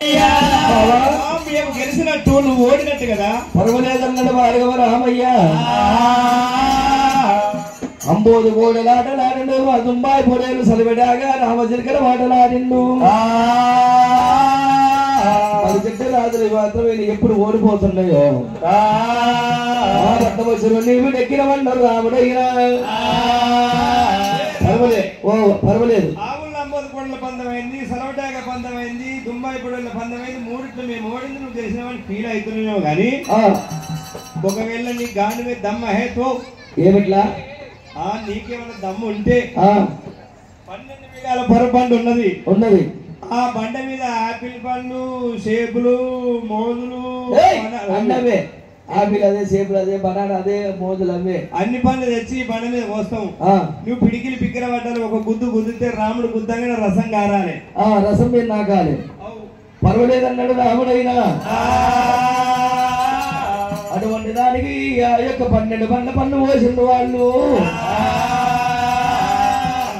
మేము గెలిచినట్టు నువ్వు ఓడినట్టు కదా. పర్వలేదన్నాడు భార్గవ రామయ్య. అంబోదు గోడలాటలాడిండు, దుంబాయి పొడేలు సలిబెడాగా రామచిలకల మాటలాడిండు. అది చెట్టు రాజులు మాత్రమే ఎప్పుడు ఓడిపోతున్నాయో పట్టవచ్చును నీవు నెక్కినవన్నారు రాముడైనా. పర్వాలేదు. ఆవుల అంబోదు పొడల పందమైంది, సలవటాగ పందమైంది, దుంబాయి పొడల పందమైంది. మూడిట్లో మేము ఓడింది నువ్వు గెలిచినవని ఫీల్ అవుతున్నావు కానీ ఒకవేళ నీ గాని మీద దమ్మ హేతో ఏమిట్లా నీకేమైనా దమ్ము ఉంటే 12 బిగాల పొరబండి ఉన్నది. ఆ బండ మీద ఆపిల్ పండ్లు, సేపులు, మోదులు అన్నవే. ఆపిల్ అదే, సేపులు అదే, బనానా అదే, మోదులు అవే. అన్ని పండ్లు తెచ్చి బండ మీద పోస్తాం. నువ్వు పిడికిలి పిక్కిర పట్టాలి. ఒక గుద్దితే రాముడు గుద్దంగా రసం కారాలి. రసం మీరు నాకాలి. పర్వాలేదన్నాడు రాముడైనా. అటువంటి దానికి ఆ యొక్క 12 బండ్ల పన్ను పోసిండు వాళ్ళు.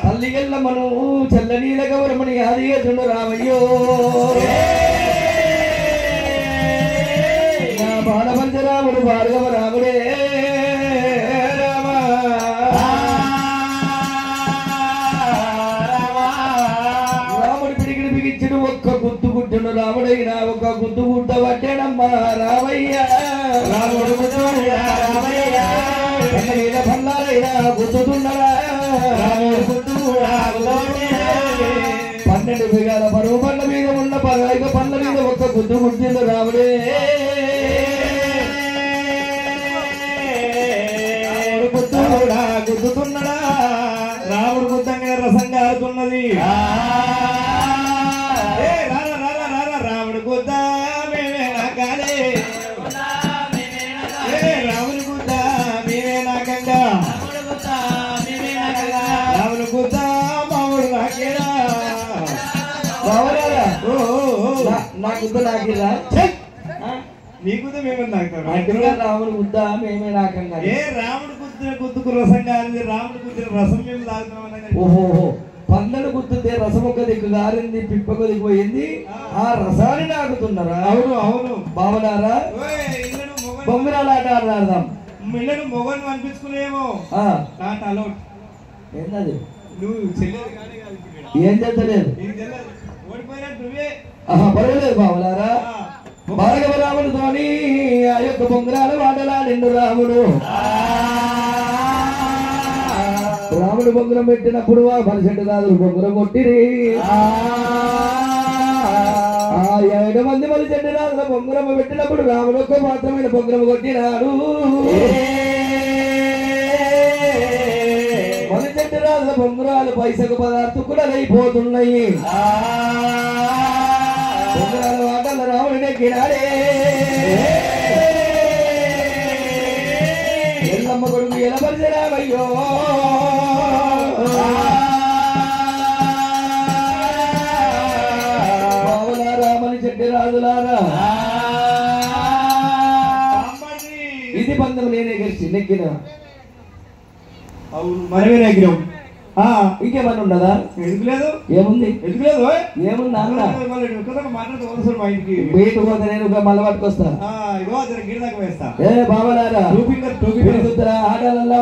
తల్లిగల్ల మనం చల్లని గౌరమని అది చేసిండు రామయ్యో. నా బాణపంచరాముడు భార్గవ రాముడే. రాముడు పిడికిడి బిగించుడు ఒక్క గుద్దు గుడ్డును రాముడైనా. ఒక గుద్దు గుడ్డ పట్టాడమ్మా రామయ్య. రాముడు పల్లాలైనా గుర్తుతున్నాడా. 12 బిగాల పరువు పండ్ల మీద ఉన్న 15 పండ్ల మీద ఒక్క గుద్దు గుడ్డిండు రాముడే. గుద్దుతున్నాడా. రాముడు గుద్దంగా రసం కారుతున్నది. రాముడు గుద్దా మేమే నాకాలే. రాముడు గుద్దా మేమే నాకంగా. రాముడు గుద్దా మాముడు నాకేనా. నా గుద్ద నాకిరా. నీ గుద్ద మేమే నాకుతాం. రాముడు గుద్ద మేమే నాకంగా. రాముడు గుద్దుకు రసం కాదు. రాముడు గుద్దిన రసం మేము తాగుతామన్నా. ఓహో, 12 గుద్దుతే రసం ఒక దిక్కు గారింది, పిప్పకు దిక్కు పోయింది. ఆ రసాన్ని నాకుతున్నారా. అవును బావలారా, బొమ్మరాలు ఆట ఆడదాం. మిల్లను మొగను అనిపించుకునేమో. ఏంటది? నువ్వు ఏం చేస్తలేదు. ఓడిపోయినట్టు నువ్వే. పర్వాలేదు బావలారా. భార్గవ రాముడితోని ఆ యొక్క బొంగరాలు ఆటలాడిండు రాముడు. రాముడు బొంగరం పెట్టినప్పుడు ఆ మనిషి రాదు బొంగరం కొట్టిరి. 7 మంది మనిషి రాజుల బొంగరం పెట్టినప్పుడు రాముడు ఒక్క మాత్రమైన బొంగరం కొట్టినాడు. మనిషి రాజుల బొంగరాలు పైసకు పదార్థం కూడా అయిపోతున్నాయి. బొంగరాల ఆటల రాముడి నెక్కినాడే. ఎల్లమ్మ కొడుకు ఎలబరిచరామయ్యో. బావులారా మనిషి రాజులారా, ఇది పందెం నేనే గెలిచి నెక్కిన. మనమే నెగ్గినాం. ఇంకేమన్నా ఉండదా? ఎందుకు లేదు. ఏముంది? ఎందుకు లేదు. ఏముంది అన్న మాట్లాడుతూ మా ఇంటికి బయటకు పోతే నేను మళ్ళీ పట్టుకొస్తా. గిరి దాకా వేస్తా. బావలారా, టూ ఫింగర్ ఆటలల్లా